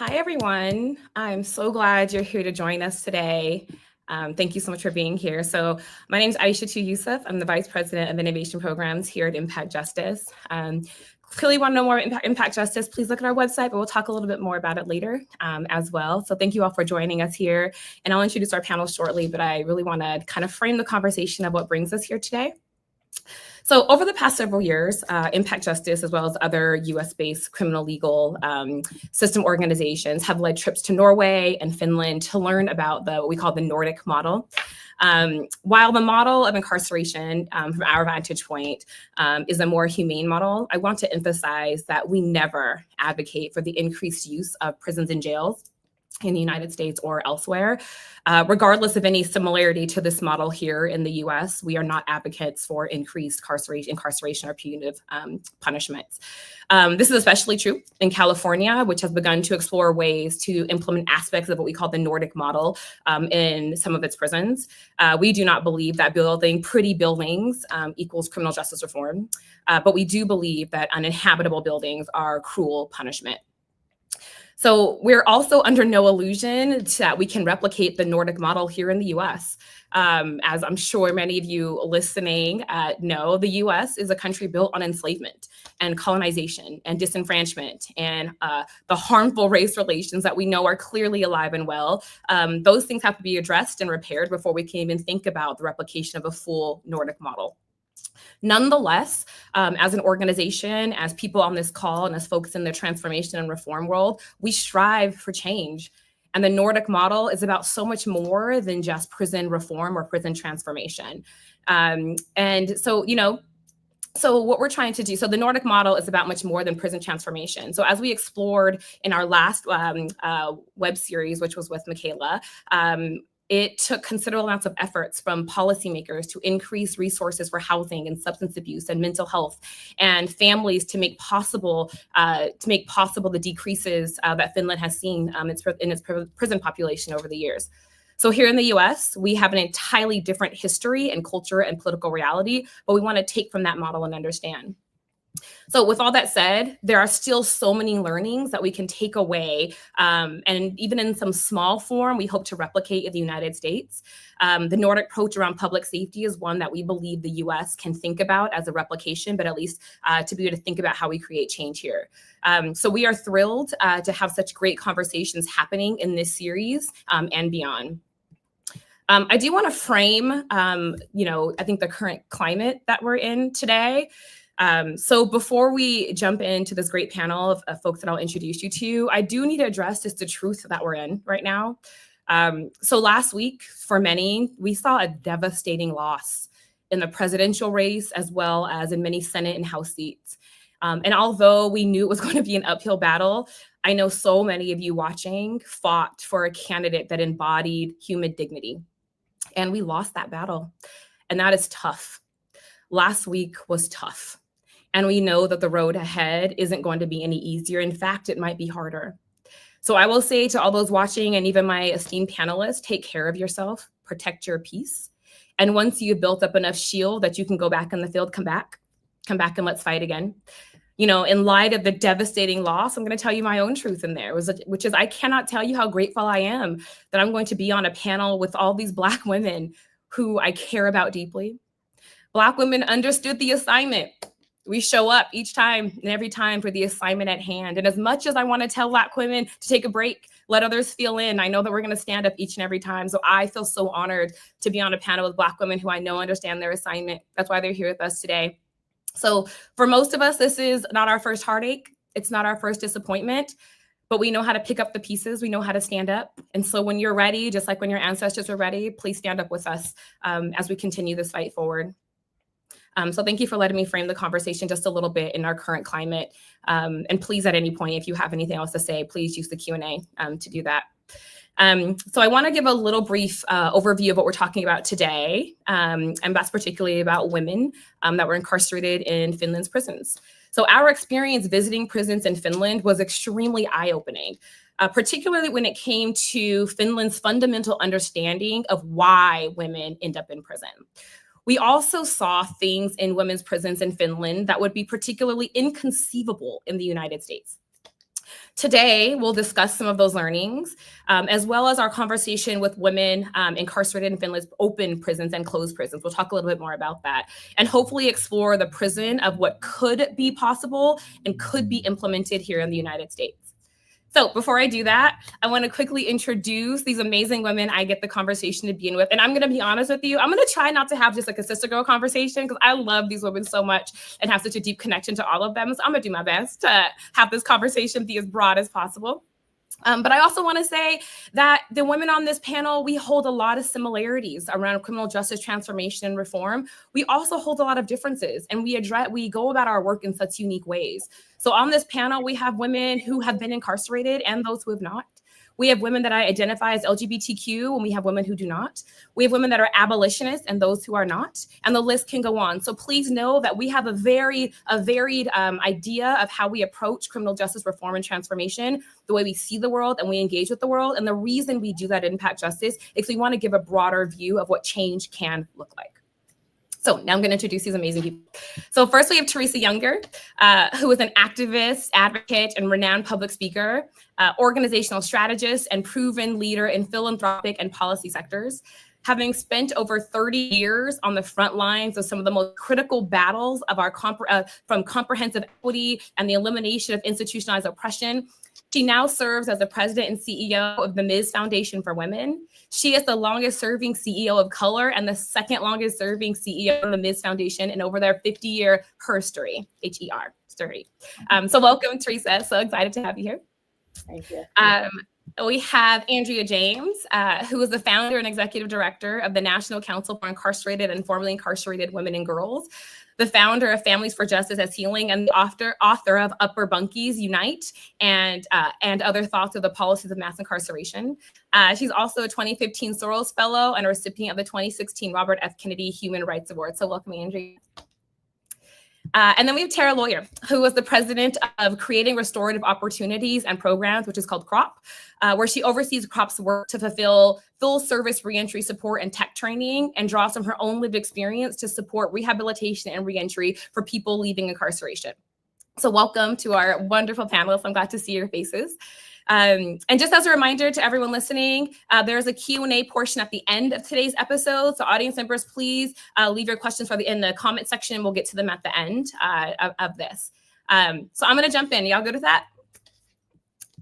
Hi, everyone. I'm so glad you're here to join us today. Thank you so much for being here. So my name is Aisha Yusuf. I'm the Vice President of Innovation Programs here at Impact Justice. Clearly want to know more about Impact Justice, please look at our website, but we'll talk a little bit more about it later as well. So thank you all for joining us here. And I'll introduce our panel shortly, but I really want to kind of frame the conversation of what brings us here today. So over the past several years, Impact Justice, as well as other US-based criminal legal system organizations, have led trips to Norway and Finland to learn about what we call the Nordic model. While the model of incarceration, from our vantage point, is a more humane model, I want to emphasize that we never advocate for the increased use of prisons and jails in the United States or elsewhere. Regardless of any similarity to this model here in the US, we are not advocates for increased incarceration or punitive punishments. This is especially true in California, which has begun to explore ways to implement aspects of what we call the Nordic model in some of its prisons. We do not believe that building pretty buildings equals criminal justice reform, but we do believe that uninhabitable buildings are cruel punishment. So we're also under no illusion that we can replicate the Nordic model here in the US. As I'm sure many of you listening know, the US is a country built on enslavement and colonization and disenfranchisement and the harmful race relations that we know are clearly alive and well. Those things have to be addressed and repaired before we can even think about the replication of a full Nordic model. Nonetheless, as an organization, as people on this call, and as folks in the transformation and reform world, we strive for change. And the Nordic model is about so much more than just prison reform or prison transformation. So what we're trying to do, so the Nordic model is about much more than prison transformation. So as we explored in our last web series, which was with Michaela, it took considerable amounts of efforts from policymakers to increase resources for housing and substance abuse and mental health, and families to make possible the decreases that Finland has seen in its prison population over the years. So here in the US, we have an entirely different history and culture and political reality, but we want to take from that model and understand. So with all that said, there are still so many learnings that we can take away. And even in some small form, we hope to replicate in the United States. The Nordic approach around public safety is one that we believe the US can think about as a replication, but at least to be able to think about how we create change here. So we are thrilled to have such great conversations happening in this series and beyond. I do want to frame, I think the current climate that we're in today. So before we jump into this great panel of folks that I'll introduce you to, I do need to address just the truth that we're in right now. So last week, for many, we saw a devastating loss in the presidential race, as well as in many Senate and House seats. And although we knew it was going to be an uphill battle, I know so many of you watching fought for a candidate that embodied human dignity. And we lost that battle. And that is tough. Last week was tough. And we know that the road ahead isn't going to be any easier. In fact, it might be harder. So I will say to all those watching, and even my esteemed panelists, take care of yourself, protect your peace. And once you've built up enough shield that you can go back in the field, come back and let's fight again. In light of the devastating loss, I'm going to tell you my own truth in there, which is I cannot tell you how grateful I am that I'm going to be on a panel with all these Black women who I care about deeply. Black women understood the assignment. We show up each time and every time for the assignment at hand. And as much as I want to tell Black women to take a break, let others feel in, I know that we're going to stand up each and every time. So I feel so honored to be on a panel with Black women who I know understand their assignment. That's why they're here with us today. So for most of us, this is not our first heartache. It's not our first disappointment, but we know how to pick up the pieces. We know how to stand up. And so when you're ready, just like when your ancestors were ready, please stand up with us as we continue this fight forward. So thank you for letting me frame the conversation just a little bit in our current climate. And please, at any point, if you have anything else to say, please use the Q&A to do that. So I want to give a little brief overview of what we're talking about today. And that's particularly about women that were incarcerated in Finland's prisons. So our experience visiting prisons in Finland was extremely eye-opening, particularly when it came to Finland's fundamental understanding of why women end up in prison. We also saw things in women's prisons in Finland that would be particularly inconceivable in the United States. Today, we'll discuss some of those learnings, as well as our conversation with women incarcerated in Finland's open prisons and closed prisons. We'll talk a little bit more about that, and hopefully explore the prison of what could be possible and could be implemented here in the United States. So before I do that, I want to quickly introduce these amazing women I get the conversation to be in with. And I'm going to be honest with you, I'm going to try not to have just like a sister girl conversation because I love these women so much and have such a deep connection to all of them. So I'm going to do my best to have this conversation be as broad as possible. But I also want to say that the women on this panel, we hold a lot of similarities around criminal justice transformation and reform. We also hold a lot of differences, and we go about our work in such unique ways. So on this panel, we have women who have been incarcerated and those who have not. We have women that I identify as LGBTQ, and we have women who do not. We have women that are abolitionists and those who are not, and the list can go on. So please know that we have a varied idea of how we approach criminal justice reform and transformation, the way we see the world and we engage with the world. And the reason we do that at Impact Justice is we want to give a broader view of what change can look like. So now I'm going to introduce these amazing people. So first we have Teresa Younger, who is an activist, advocate, and renowned public speaker, organizational strategist, and proven leader in philanthropic and policy sectors. Having spent over 30 years on the front lines of some of the most critical battles of our from comprehensive equity and the elimination of institutionalized oppression, she now serves as the president and CEO of the Ms. Foundation for Women. She is the longest serving CEO of color and the second longest serving CEO of the Ms. Foundation in over their 50-year history, H-E-R, story. So welcome, Teresa. So excited to have you here. Thank you. We have Andrea James, who is the founder and executive director of the National Council for Incarcerated and Formerly Incarcerated Women and Girls, the founder of Families for Justice as Healing, and the author of Upper Bunkies Unite and other thoughts of the policies of mass incarceration. She's also a 2015 Soros Fellow and a recipient of the 2016 Robert F. Kennedy Human Rights Award. So welcome, Andrea. And then we have Tara Lawyer, who was the president of Creating Restorative Opportunities and Programs, which is called CROP, where she oversees CROP's work to fulfill full service reentry support and tech training and draws from her own lived experience to support rehabilitation and reentry for people leaving incarceration. So welcome to our wonderful panelists. I'm glad to see your faces. And just as a reminder to everyone listening, there's a Q&A portion at the end of today's episode. So audience members, please leave your questions in the comment section. We'll get to them at the end of this. So I'm going to jump in. Y'all good with that?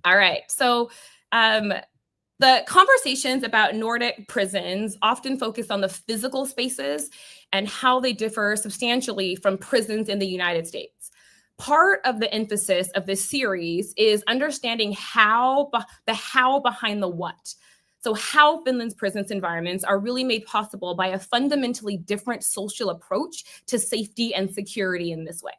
All right. So the conversations about Nordic prisons often focus on the physical spaces and how they differ substantially from prisons in the United States. Part of the emphasis of this series is understanding the how behind the what. So how Finland's prisons environments are really made possible by a fundamentally different social approach to safety and security in this way.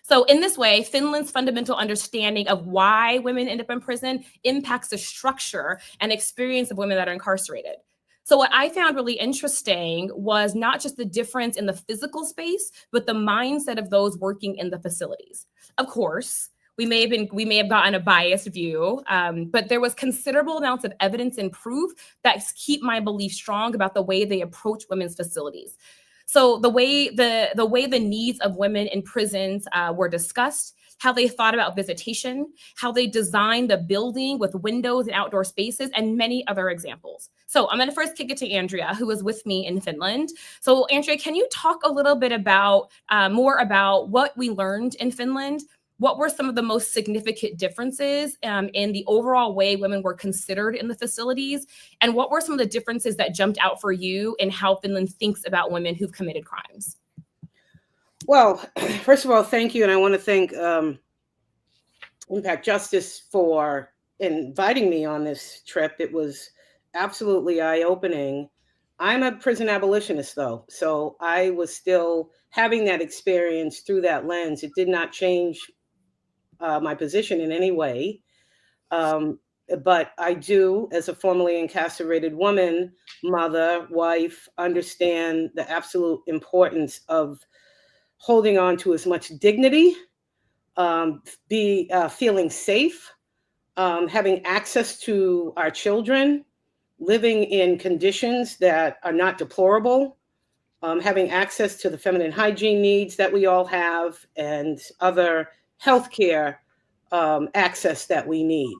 So in this way, Finland's fundamental understanding of why women end up in prison impacts the structure and experience of women that are incarcerated. So what I found really interesting was not just the difference in the physical space, but the mindset of those working in the facilities. Of course, we may have gotten a biased view, but there was considerable amounts of evidence and proof that keep my belief strong about the way they approach women's facilities. So the way the needs of women in prisons were discussed, how they thought about visitation, how they designed the building with windows and outdoor spaces, and many other examples. So I'm going to first kick it to Andrea, who was with me in Finland. So Andrea, can you talk a little bit about more about what we learned in Finland? What were some of the most significant differences in the overall way women were considered in the facilities? And what were some of the differences that jumped out for you in how Finland thinks about women who've committed crimes? Well, first of all, thank you. And I want to thank Impact Justice for inviting me on this trip. It was absolutely eye-opening. I'm a prison abolitionist, though, so I was still having that experience through that lens. It did not change my position in any way. But I do, as a formerly incarcerated woman, mother, wife, understand the absolute importance of holding on to as much dignity, feeling safe, having access to our children, living in conditions that are not deplorable, having access to the feminine hygiene needs that we all have, and other healthcare access that we need.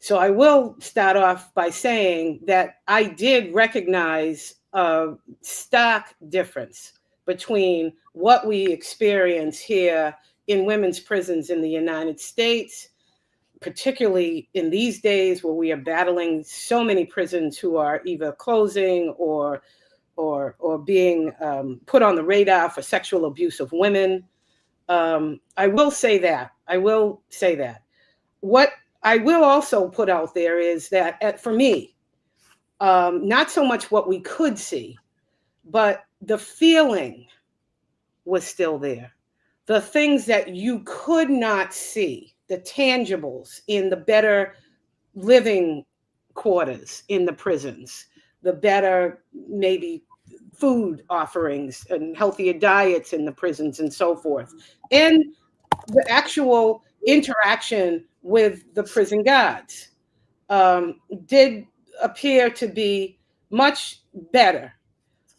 So I will start off by saying that I did recognize a stark difference between what we experience here in women's prisons in the United States, particularly in these days where we are battling so many prisons who are either closing or being put on the radar for sexual abuse of women. I will say that. What I will also put out there is that for me, not so much what we could see, but the feeling was still there. The things that you could not see, the tangibles in the better living quarters in the prisons, the better maybe food offerings and healthier diets in the prisons and so forth, and the actual interaction with the prison guards did appear to be much better.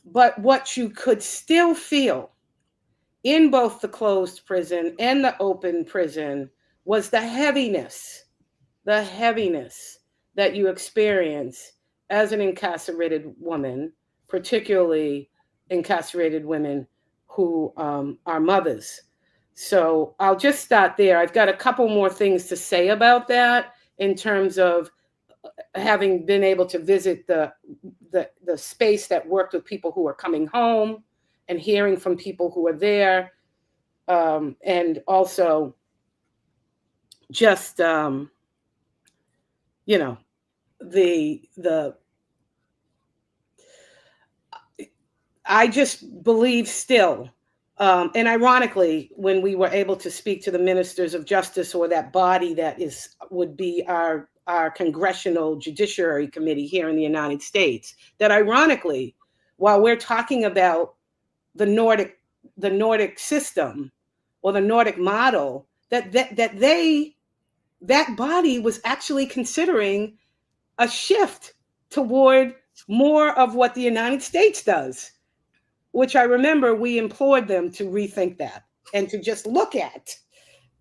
But what you could still feel in both the closed prison and the open prison was the heaviness that you experience as an incarcerated woman, particularly incarcerated women who are mothers. So I'll just start there. I've got a couple more things to say about that in terms of having been able to visit the space that worked with people who are coming home and hearing from people who are there, and also just the I just believe still, and ironically, when we were able to speak to the ministers of justice, or that body that would be our congressional judiciary committee here in the United States, that ironically, while we're talking about the Nordic system or the Nordic model, that body was actually considering a shift toward more of what the United States does, which I remember we implored them to rethink that and to just look at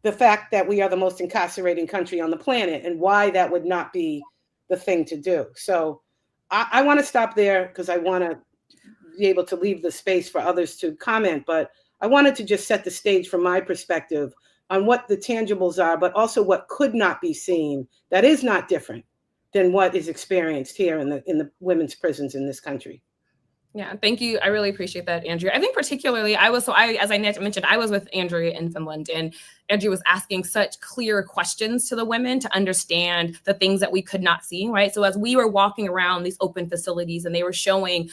the fact that we are the most incarcerating country on the planet and why that would not be the thing to do. So I want to stop there because I want to be able to leave the space for others to comment, but I wanted to just set the stage from my perspective on what the tangibles are, but also what could not be seen that is not different than what is experienced here in the women's prisons in this country. Yeah, thank you. I really appreciate that, Andrea. I think particularly as I mentioned, I was with Andrea in Finland, and Andrea was asking such clear questions to the women to understand the things that we could not see, right? So as we were walking around these open facilities and they were showing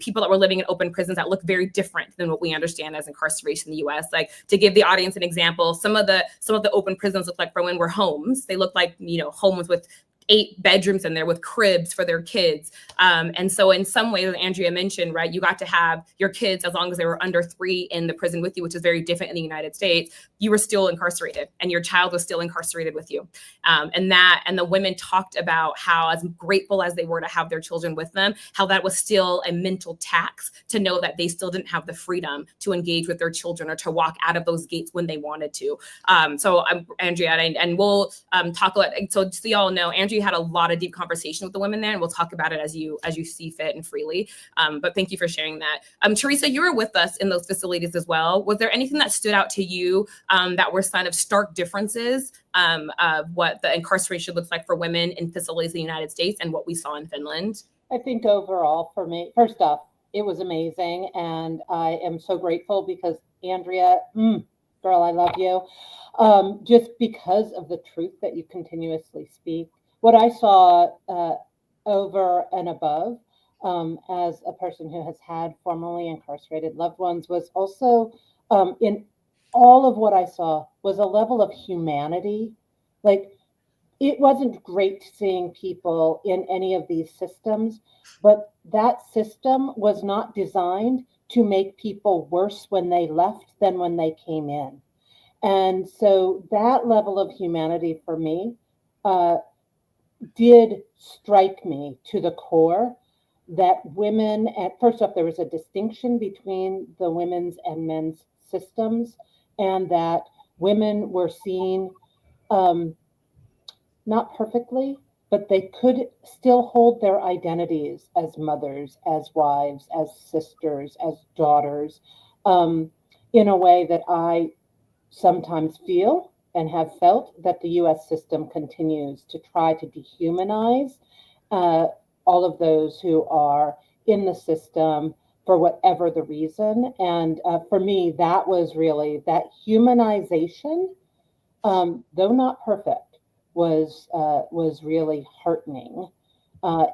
people that were living in open prisons that look very different than what we understand as incarceration in the US. Like, to give the audience an example, some of the open prisons look like, for women, were homes. They look like, homes with 8 bedrooms in there with cribs for their kids. And so in some ways, as Andrea mentioned, right, you got to have your kids, as long as they were under 3, in the prison with you, which is very different in the United States. You were still incarcerated and your child was still incarcerated with you. And the women talked about how, as grateful as they were to have their children with them, how that was still a mental tax to know that they still didn't have the freedom to engage with their children or to walk out of those gates when they wanted to. Andrea, and we'll talk about, so y'all know, Andrea had a lot of deep conversation with the women there, and we'll talk about it as you see fit and freely. But thank you for sharing that. Teresa, you were with us in those facilities as well. Was there anything that stood out to you that were sign of stark differences of what the incarceration looks like for women in facilities in the United States and what we saw in Finland? I think overall, for me, first off, it was amazing, and I am so grateful because Andrea, girl, I love you. Just because of the truth that you continuously speak. What I saw over and above as a person who has had formerly incarcerated loved ones was also in all of what I saw was a level of humanity. Like, it wasn't great seeing people in any of these systems, but that system was not designed to make people worse when they left than when they came in. And so that level of humanity for me did strike me to the core, that women, first off, there was a distinction between the women's and men's systems, and that women were seen not perfectly, but they could still hold their identities as mothers, as wives, as sisters, as daughters, um, in a way that I sometimes feel and have felt that the US system continues to try to dehumanize uh, all of those who are in the system for whatever the reason. And for me, that was really that humanization, though not perfect, was really heartening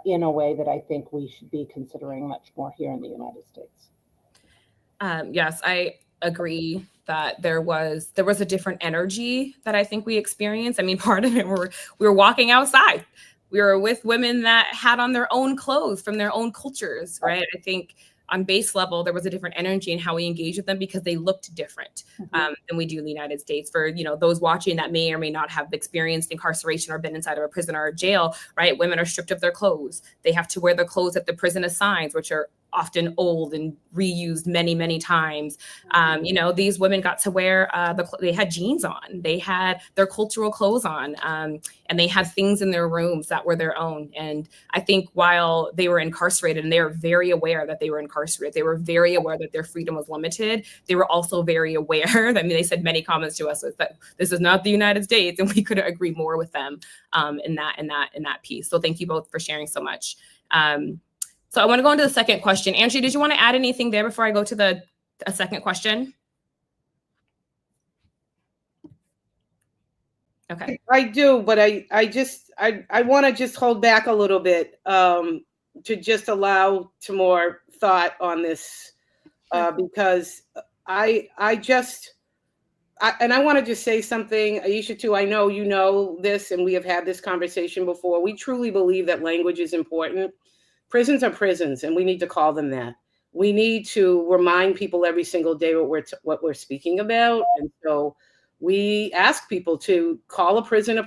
in a way that I think we should be considering much more here in the United States. Yes, I agree that there was a different energy that I think we experienced. I mean, part of it we were walking outside. We were with women that had on their own clothes from their own cultures, right? I think on base level, there was a different energy in how we engaged with them because they looked different than we do in the United States. For, you know, those watching that may or may not have experienced incarceration or been inside of a prison or a jail, right? Women are stripped of their clothes. They have to wear the clothes that the prison assigns, which are often old and reused many, many times. You know, these women got to wear, they had jeans on, they had their cultural clothes on, and they had things in their rooms that were their own. And I think while they were incarcerated, and they were very aware that they were incarcerated, they were very aware that their freedom was limited. They were also very aware, I mean, they said many comments to us that this is not the United States, and we couldn't agree more with them in that piece. So thank you both for sharing so much. So I want to go into the second question. Angie, did you want to add anything there before I go to a second question? Okay. I do, but I want to just hold back a little bit to just allow to more thought on this because I want to just say something, Aisha, too. I know you know this, and we have had this conversation before. We truly believe that language is important. Prisons are prisons, and we need to call them that. We need to remind people every single day what we're speaking about. And so we ask people to call a prison,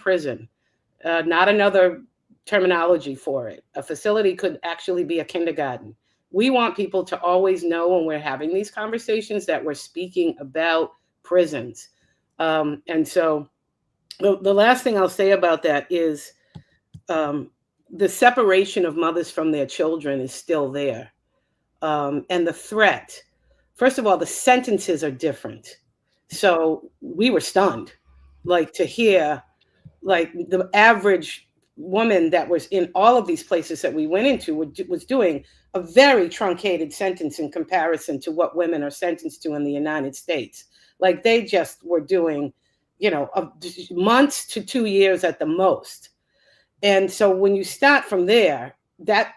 not another terminology for it. A facility could actually be a kindergarten. We want people to always know when we're having these conversations that we're speaking about prisons. And so the last thing I'll say about that is the separation of mothers from their children is still there. And the threat, first of all, the sentences are different. So we were stunned, like to hear, like the average woman that was in all of these places that we went into was doing a very truncated sentence in comparison to what women are sentenced to in the United States. Like they just were doing, you know, months to 2 years at the most. And so when you start from there, that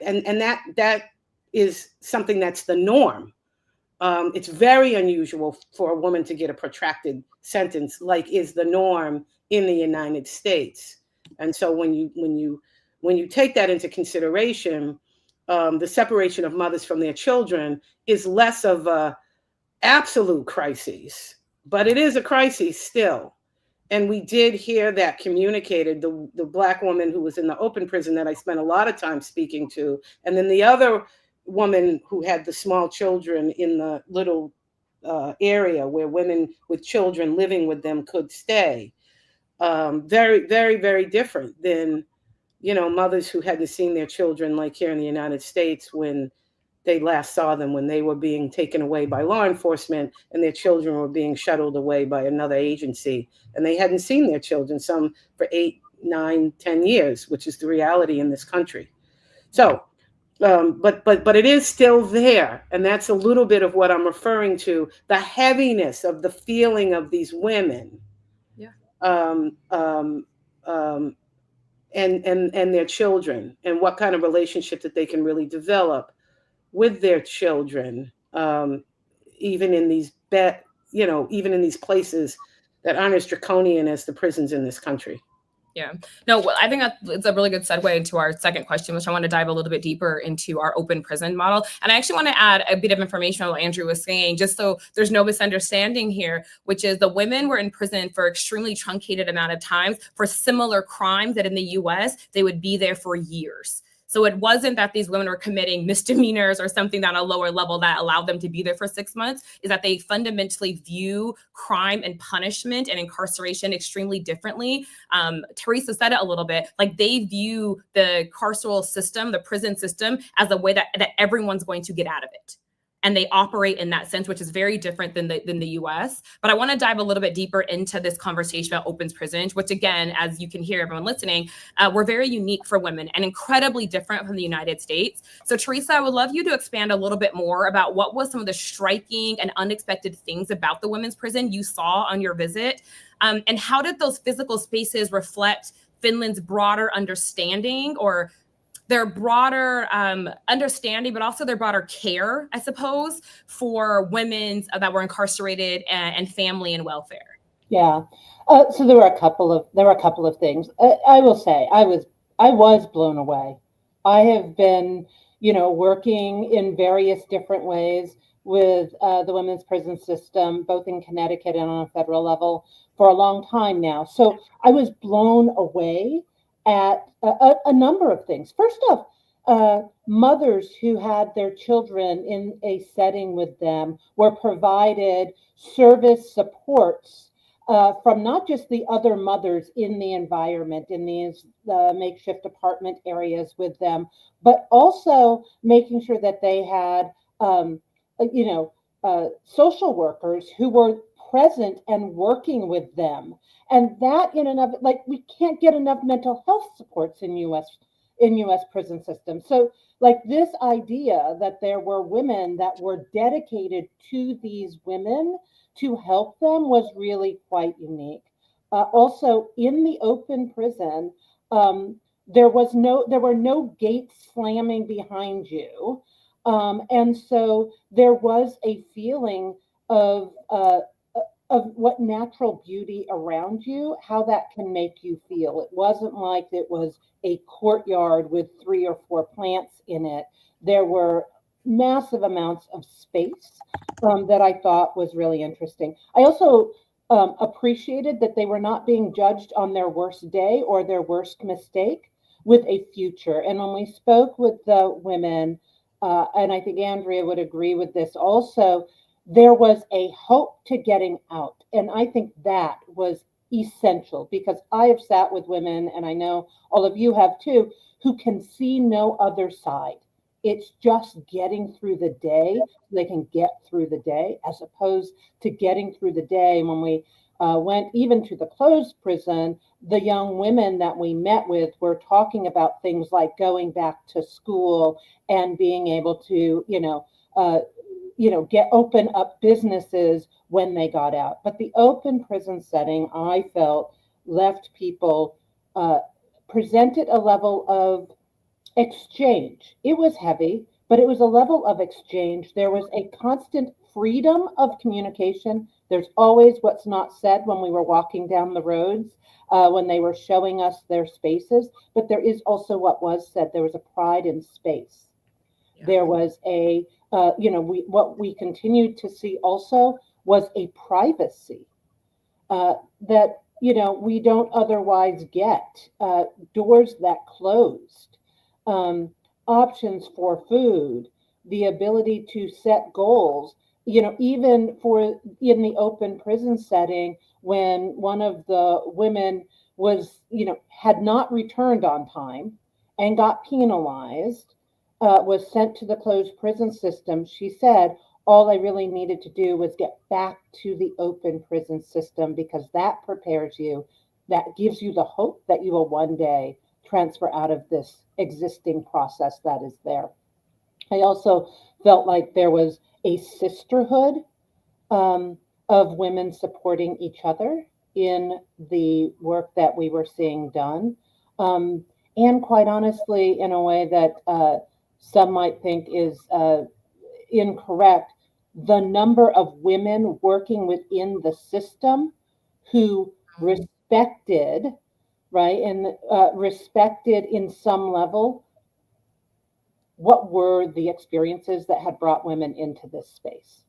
is something that's the norm. It's very unusual for a woman to get a protracted sentence, like is the norm in the United States. And so when you take that into consideration, the separation of mothers from their children is less of a absolute crisis, but it is a crisis still. And we did hear that communicated, the Black woman who was in the open prison that I spent a lot of time speaking to, and then the other woman who had the small children in the little area where women with children living with them could stay. Very, very, very different than, you know, mothers who hadn't seen their children like here in the United States when they last saw them, when they were being taken away by law enforcement and their children were being shuttled away by another agency. And they hadn't seen their children, some for 8, 9, 10 years, which is the reality in this country. So, but it is still there. And that's a little bit of what I'm referring to, the heaviness of the feeling of these women. Yeah. And their children, and what kind of relationship that they can really develop with their children, even in these even in these places that aren't as draconian as the prisons in this country. Yeah, no, well, I think it's a really good segue into our second question, which I want to dive a little bit deeper into our open prison model. And I actually want to add a bit of information on what Andrew was saying, just so there's no misunderstanding here, which is the women were in prison for extremely truncated amount of times for similar crimes that in the US, they would be there for years. So it wasn't that these women were committing misdemeanors or something on a lower level that allowed them to be there for 6 months, is that they fundamentally view crime and punishment and incarceration extremely differently. Teresa said it a little bit, like they view the carceral system, the prison system, as a way that everyone's going to get out of it. And they operate in that sense, which is very different than the US. But I want to dive a little bit deeper into this conversation about open prisons, which again, as you can hear everyone listening, we're very unique for women and incredibly different from the United States. So Teresa, I would love you to expand a little bit more about what was some of the striking and unexpected things about the women's prison you saw on your visit, and how did those physical spaces reflect Finland's broader understanding, or their broader understanding, but also their broader care, I suppose, for women that were incarcerated and family and welfare? Yeah. So there were a couple of things. I will say I was blown away. I have been, working in various different ways with the women's prison system, both in Connecticut and on a federal level, for a long time now. So I was blown away at a number of things. First off, mothers who had their children in a setting with them were provided service supports from not just the other mothers in the environment, in these makeshift apartment areas with them, but also making sure that they had, social workers who were present and working with them. And that in and of it, like we can't get enough mental health supports in US prison systems. So like this idea that there were women that were dedicated to these women to help them was really quite unique. Also, in the open prison, there were no gates slamming behind you, and so there was a feeling of what natural beauty around you, how that can make you feel. It wasn't like it was a courtyard with 3 or 4 plants in it. There were massive amounts of space that I thought was really interesting. I also appreciated that they were not being judged on their worst day or their worst mistake with a future. And when we spoke with the women, and I think Andrea would agree with this also, there was a hope to getting out. And I think that was essential, because I have sat with women, and I know all of you have too, who can see no other side. It's just getting through the day so they can get through the day, as opposed to getting through the day. When we went even to the closed prison, the young women that we met with were talking about things like going back to school and being able to, open up businesses when they got out. But the open prison setting, I felt, left people, presented a level of exchange. It was heavy, but it was a level of exchange. There was a constant freedom of communication. There's always what's not said when we were walking down the roads, when they were showing us their spaces, but there is also what was said. There was a pride in space. Yeah. There was a, what we continued to see also was a privacy that, we don't otherwise get, doors that closed. Options for food, the ability to set goals, even for in the open prison setting, when one of the women was, had not returned on time and got penalized, was sent to the closed prison system. She said, all I really needed to do was get back to the open prison system, because that prepares you, that gives you the hope that you will one day transfer out of this existing process that is there. I also felt like there was a sisterhood of women supporting each other in the work that we were seeing done. And quite honestly, in a way that some might think is incorrect, the number of women working within the system who respected, right, and respected in some level what were the experiences that had brought women into this space.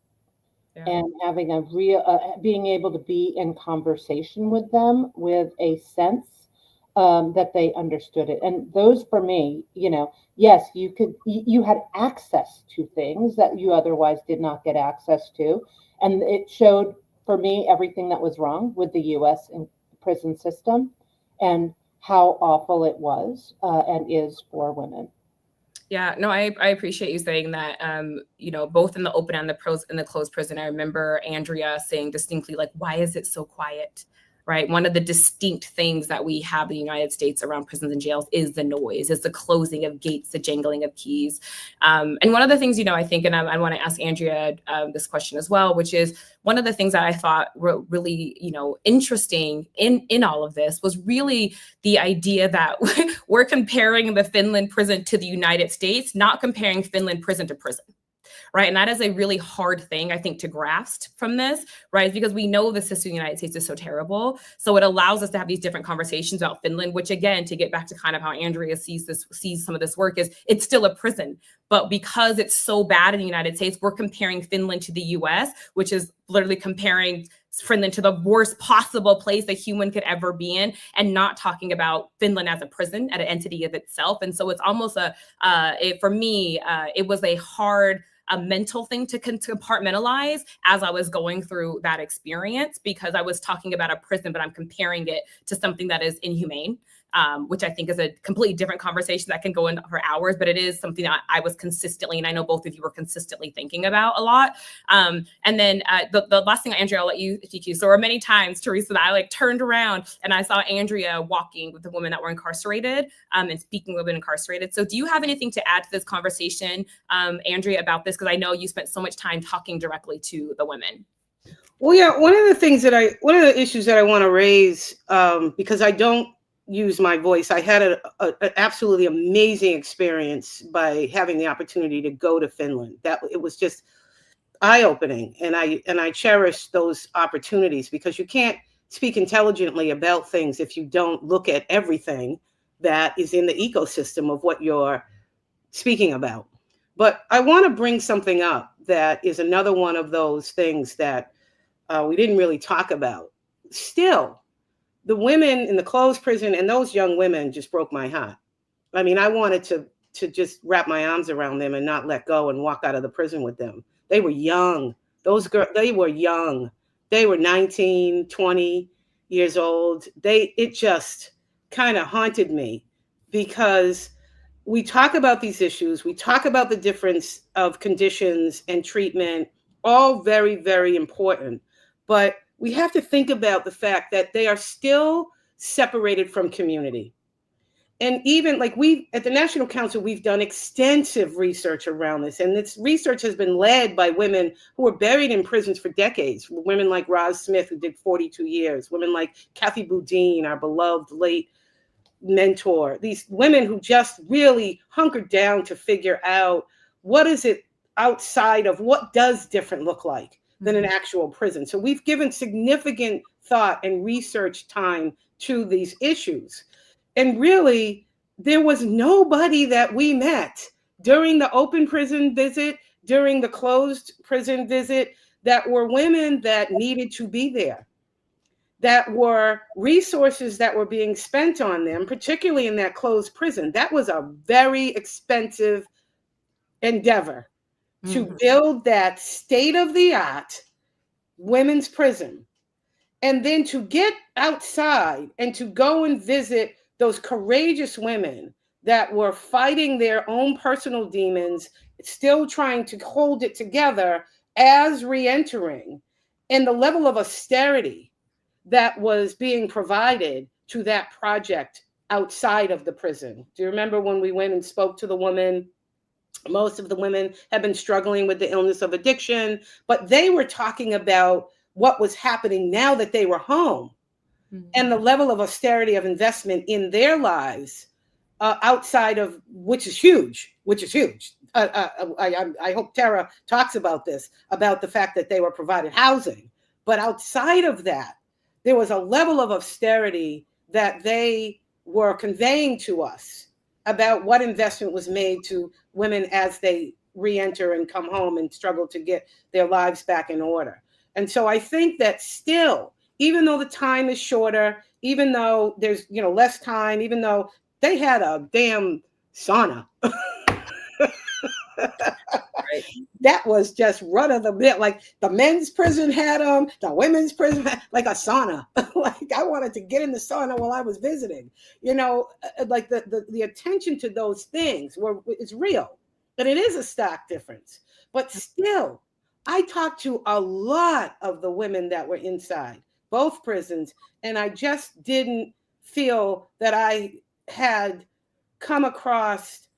Yeah. And having a real, being able to be in conversation with them with a sense that they understood it. And those for me, yes, you had access to things that you otherwise did not get access to. And it showed for me everything that was wrong with the US prison system and how awful it was and is for women. Yeah, no, I appreciate you saying that. Both in the open and the closed prison, I remember Andrea saying distinctly, like, why is it so quiet? Right. One of the distinct things that we have in the United States around prisons and jails is the noise, is the closing of gates, the jangling of keys. And one of the things, I think, and I want to ask Andrea this question as well, which is one of the things that I thought were really, interesting in all of this was really the idea that we're comparing the Finland prison to the United States, not comparing Finland prison to prison. Right. And that is a really hard thing, I think, to grasp from this, right? Because we know the system in the United States is so terrible. So it allows us to have these different conversations about Finland, which, again, to get back to kind of how Andrea sees some of this work, is it's still a prison. But because it's so bad in the United States, we're comparing Finland to the US, which is literally comparing Finland to the worst possible place a human could ever be in, and not talking about Finland as a prison, as an entity of itself. And so it's almost for me, it was a hard mental thing to compartmentalize as I was going through that experience, because I was talking about a prison, but I'm comparing it to something that is inhumane, which I think is a completely different conversation that can go in for hours, but it is something that I was consistently, and I know both of you were consistently thinking about a lot. And then the last thing, Andrea, I'll let you speak to. So there were many times, Teresa, that I turned around and I saw Andrea walking with the women that were incarcerated and speaking with women incarcerated. So do you have anything to add to this conversation, Andrea, about this? Because I know you spent so much time talking directly to the women. Well, yeah, one of the issues that I want to raise, because I don't use my voice. I had an absolutely amazing experience by having the opportunity to go to Finland. That it was just eye-opening, and I cherish those opportunities, because you can't speak intelligently about things if you don't look at everything that is in the ecosystem of what you're speaking about. But I want to bring something up that is another one of those things that we didn't really talk about. Still, the women in the closed prison and those young women just broke my heart. I mean, I wanted to just wrap my arms around them and not let go and walk out of the prison with them. They were young. Those girls, they were young. They were 19, 20 years old. It just kind of haunted me, because we talk about these issues. We talk about the difference of conditions and treatment, all very, very important. But we have to think about the fact that they are still separated from community. And even we at the National Council, we've done extensive research around this. And this research has been led by women who were buried in prisons for decades. Women like Roz Smith, who did 42 years. Women like Kathy Boudin, our beloved late mentor. These women who just really hunkered down to figure out what is it outside of what does different look like than an actual prison. So we've given significant thought and research time to these issues. And really, there was nobody that we met during the open prison visit, during the closed prison visit, that were women that needed to be there, that were resources that were being spent on them, particularly in that closed prison. That was a very expensive endeavor to build that state-of-the-art women's prison. And then to get outside and to go and visit those courageous women that were fighting their own personal demons, still trying to hold it together as re-entering, and the level of austerity that was being provided to that project outside of the prison. Do you remember when we went and spoke to the woman? Most of the women have been struggling with the illness of addiction, but they were talking about what was happening now that they were home, and the level of austerity of investment in their lives outside of, which is huge. I hope Tara talks about this, about the fact that they were provided housing. But outside of that, there was a level of austerity that they were conveying to us about what investment was made to women as they re-enter and come home and struggle to get their lives back in order. And so I think that still, even though the time is shorter, even though there's, you know, less time, even though they had a damn sauna. Right. That was just run of the mill. Like the men's prison had them, the women's prison had like a sauna. Like I wanted to get in the sauna while I was visiting. You know, like the attention to those things is real, but it is a stark difference. But still, I talked to a lot of the women that were inside both prisons, and I just didn't feel that I had come across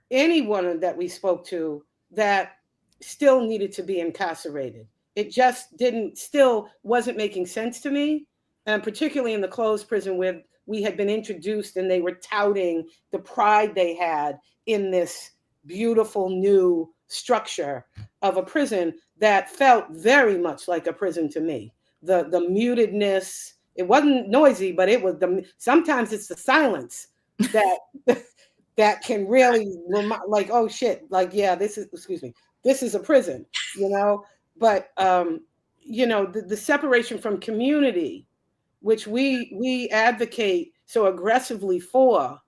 anyone that we spoke to that still needed to be incarcerated. It just still wasn't making sense to me. And particularly in the closed prison where we had been introduced and they were touting the pride they had in this beautiful new structure of a prison that felt very much like a prison to me. The mutedness, it wasn't noisy, but it was sometimes it's the silence that that can really like, oh shit, like, yeah, this is a prison, you know. But you know, the separation from community, which we advocate so aggressively for,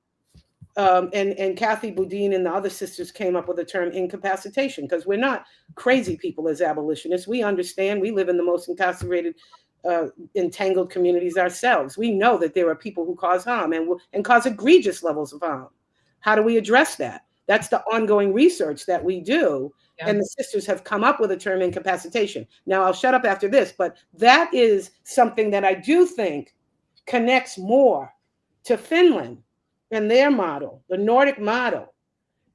and Kathy Boudin and the other sisters came up with the term incapacitation, because we're not crazy people as abolitionists. We understand, we live in the most incarcerated, entangled communities ourselves. We know that there are people who cause harm and cause egregious levels of harm. How do we address that? That's the ongoing research that we do. Yeah. And the sisters have come up with a term incapacitation. Now I'll shut up after this, but that is something that I do think connects more to Finland and their model. The Nordic model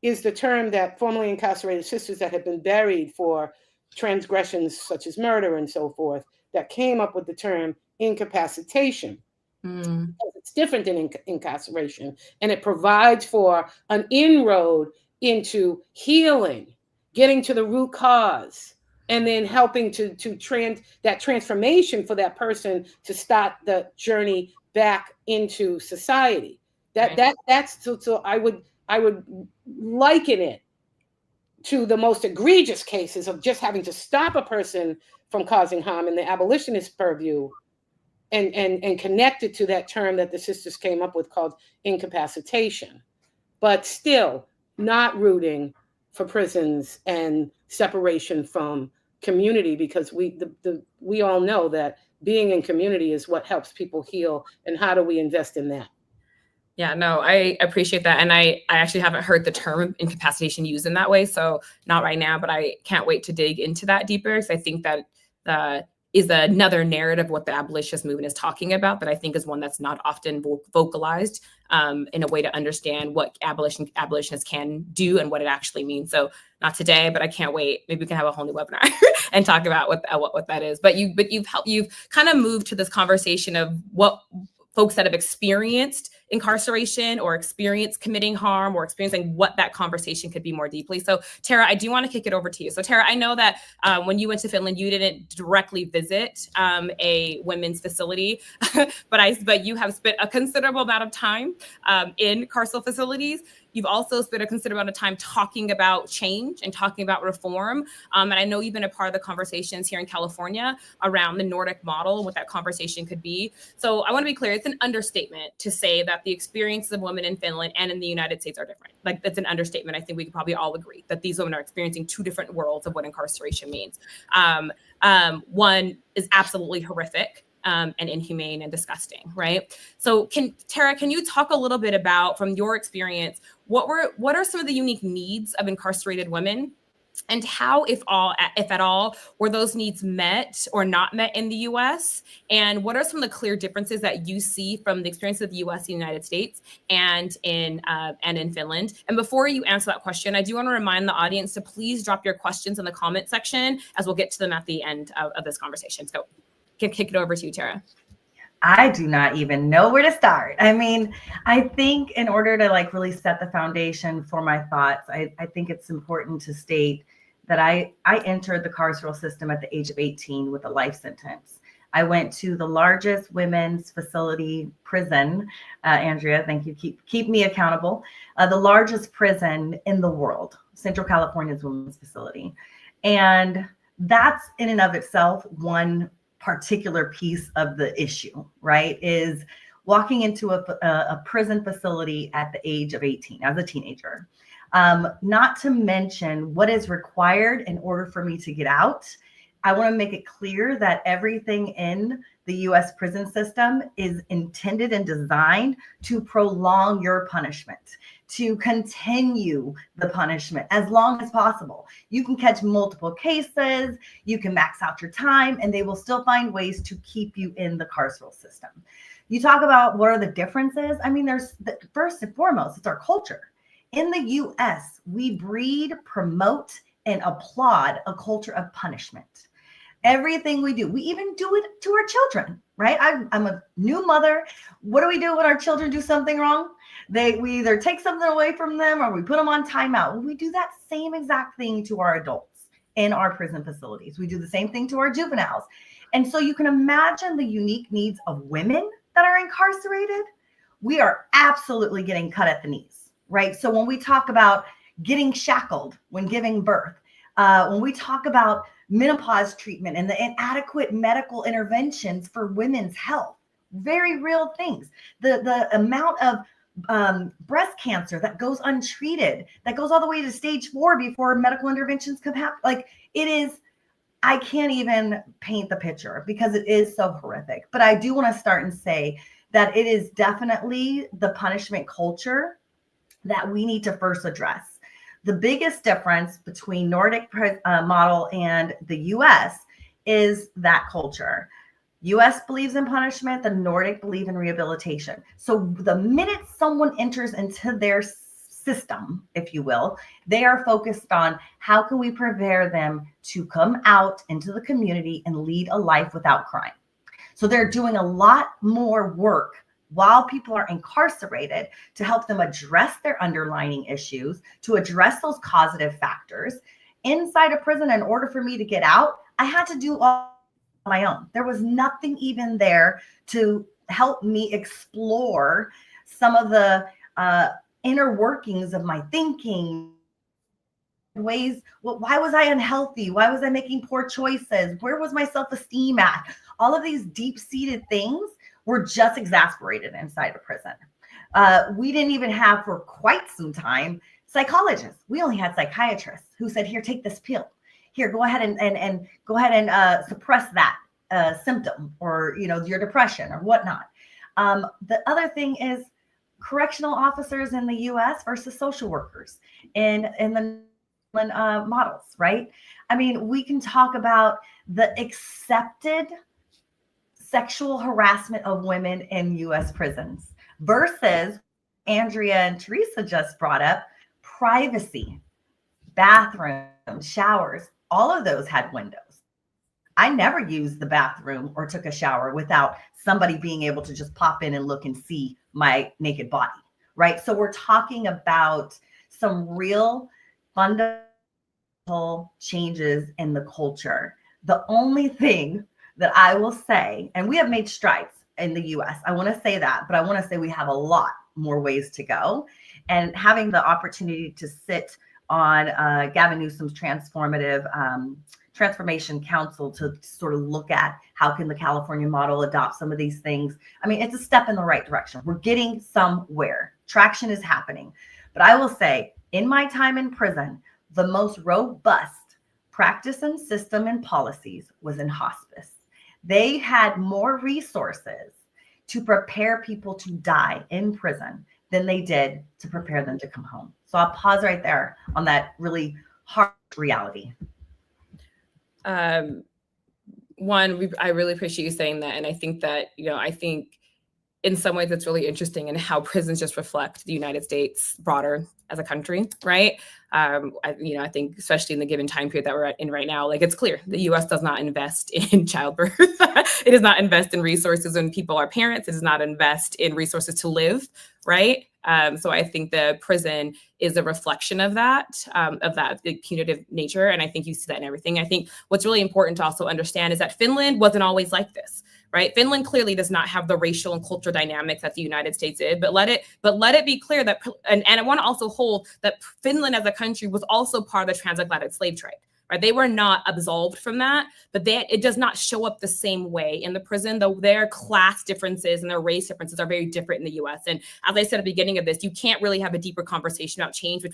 is the term that formerly incarcerated sisters that had been buried for transgressions such as murder and so forth, that came up with the term incapacitation. It's different than incarceration, and it provides for an inroad into healing, getting to the root cause, and then helping to that transformation for that person to start the journey back into society. That's so I would liken it to the most egregious cases of just having to stop a person from causing harm in the abolitionist purview, and connected to that term that the sisters came up with called incapacitation, but still not rooting for prisons and separation from community, because we all know that being in community is what helps people heal. And how do we invest in that? Yeah, no, I appreciate that. And I actually haven't heard the term incapacitation used in that way. So not right now, but I can't wait to dig into that deeper, because I think that is another narrative what the abolitionist movement is talking about, that I think is one that's not often vocalized in a way to understand what abolitionists can do and what it actually means. So not today, but I can't wait. Maybe we can have a whole new webinar and talk about what that is. But you've kind of moved to this conversation of what folks that have experienced incarceration or experienced committing harm or experiencing what that conversation could be more deeply. So Tara, I do want to kick it over to you. So Tara, I know that when you went to Finland, you didn't directly visit a women's facility, but you have spent a considerable amount of time in carceral facilities. You've also spent a considerable amount of time talking about change and talking about reform. And I know you've been a part of the conversations here in California around the Nordic model and what that conversation could be. So I want to be clear, it's an understatement to say that the experiences of women in Finland and in the United States are different. Like, that's an understatement. I think we could probably all agree that these women are experiencing two different worlds of what incarceration means. One is absolutely horrific. And inhumane and disgusting, right? So Tara, can you talk a little bit about, from your experience, what are some of the unique needs of incarcerated women, and how, if at all, were those needs met or not met in the U.S.? And what are some of the clear differences that you see from the experience of the U.S., the United States, and in Finland? And before you answer that question, I do want to remind the audience to please drop your questions in the comment section, as we'll get to them at the end of this conversation. So can kick it over to you, Tara. I do not even know where to start. I mean, I think in order to really set the foundation for my thoughts, I think it's important to state that I entered the carceral system at the age of 18 with a life sentence. I went to the largest women's facility prison. Andrea, thank you. Keep me accountable. The largest prison in the world, Central California's women's facility. And that's in and of itself one particular piece of the issue, right? Is walking into a prison facility at the age of 18 as a teenager. Not to mention what is required in order for me to get out. I want to make it clear that everything in the US prison system is intended and designed to prolong your punishment, to continue the punishment as long as possible. You can catch multiple cases, you can max out your time, and they will still find ways to keep you in the carceral system. You talk about what are the differences. I mean, first and foremost, it's our culture. In the US, we breed, promote, and applaud a culture of punishment. Everything we do, we even do it to our children, right? I'm a new mother. What do we do when our children do something wrong? We either take something away from them or we put them on timeout. Well, we do that same exact thing to our adults in our prison facilities. We do the same thing to our juveniles. And so you can imagine the unique needs of women that are incarcerated. We are absolutely getting cut at the knees, right? So when we talk about getting shackled when giving birth, when we talk about menopause treatment and the inadequate medical interventions for women's health, very real things. The amount of breast cancer that goes untreated, that goes all the way to stage 4 before medical interventions can happen. Like it is, I can't even paint the picture because it is so horrific. But I do want to start and say that it is definitely the punishment culture that we need to first address. The biggest difference between Nordic model and the US is that culture. US believes in punishment, the Nordic believe in rehabilitation. So the minute someone enters into their system, if you will, they are focused on how can we prepare them to come out into the community and lead a life without crime. So they're doing a lot more work while people are incarcerated to help them address their underlying issues, to address those causative factors. Inside a prison, in order for me to get out, I had to do all on my own. There was nothing even there to help me explore some of the inner workings of my thinking, ways. Well, why was I unhealthy? Why was I making poor choices? Where was my self-esteem at? All of these deep-seated things were just exasperated inside a prison. We didn't even have for quite some time psychologists. We only had psychiatrists who said, here, take this pill. Here, go ahead and go ahead and suppress that symptom or, your depression or whatnot. The other thing is correctional officers in the US versus social workers in the models, right? I mean, we can talk about the accepted sexual harassment of women in US prisons versus Andrea and Teresa just brought up privacy, bathrooms, showers, all of those had windows. I never used the bathroom or took a shower without somebody being able to just pop in and look and see my naked body, right? So we're talking about some real fundamental changes in the culture. The only thing that I will say, and we have made strides in the US, I want to say that, but I want to say we have a lot more ways to go. And having the opportunity to sit on Gavin Newsom's Transformation Council to sort of look at how can the California model adopt some of these things. I mean, it's a step in the right direction. We're getting somewhere. Traction is happening. But I will say, in my time in prison, the most robust practice and system and policies was in hospice. They had more resources to prepare people to die in prison than they did to prepare them to come home. So I'll pause right there on that really hard reality. I really appreciate you saying that. And I think that, I think in some ways it's really interesting in how prisons just reflect the United States broader as a country, right? I think especially in the given time period that we're in right now, like it's clear the U.S. does not invest in childbirth. It does not invest in resources when people are parents. It does not invest in resources to live, right? So I think the prison is a reflection of that the punitive nature. And I think you see that in everything. I think what's really important to also understand is that Finland wasn't always like this, right? Finland clearly does not have the racial and cultural dynamics that the United States did, but let it be clear that, and I want to also hold that Finland as a country was also part of the transatlantic slave trade, right? They were not absolved from that, but it does not show up the same way in the prison, though their class differences and their race differences are very different in the US. And as I said at the beginning of this, you can't really have a deeper conversation about change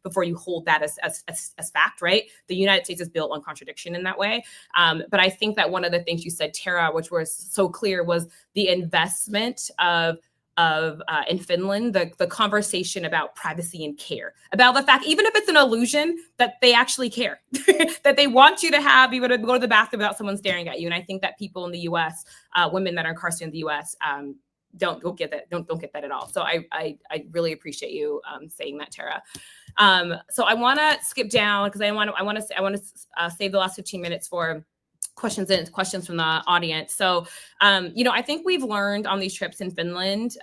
before you hold that as fact, right? The United States is built on contradiction in that way. But I think that one of the things you said, Tara, which was so clear, was the investment of in Finland, the conversation about privacy and care, about the fact, even if it's an illusion, that they actually care, that they want you to be able to go to the bathroom without someone staring at you. And I think that people in the U.S., women that are incarcerated in the U.S., don't get that. Don't get that at all. So I really appreciate you saying that, Tara. So I want to skip down because I want to save the last 15 minutes for questions from the audience. So, I think we've learned on these trips in Finland,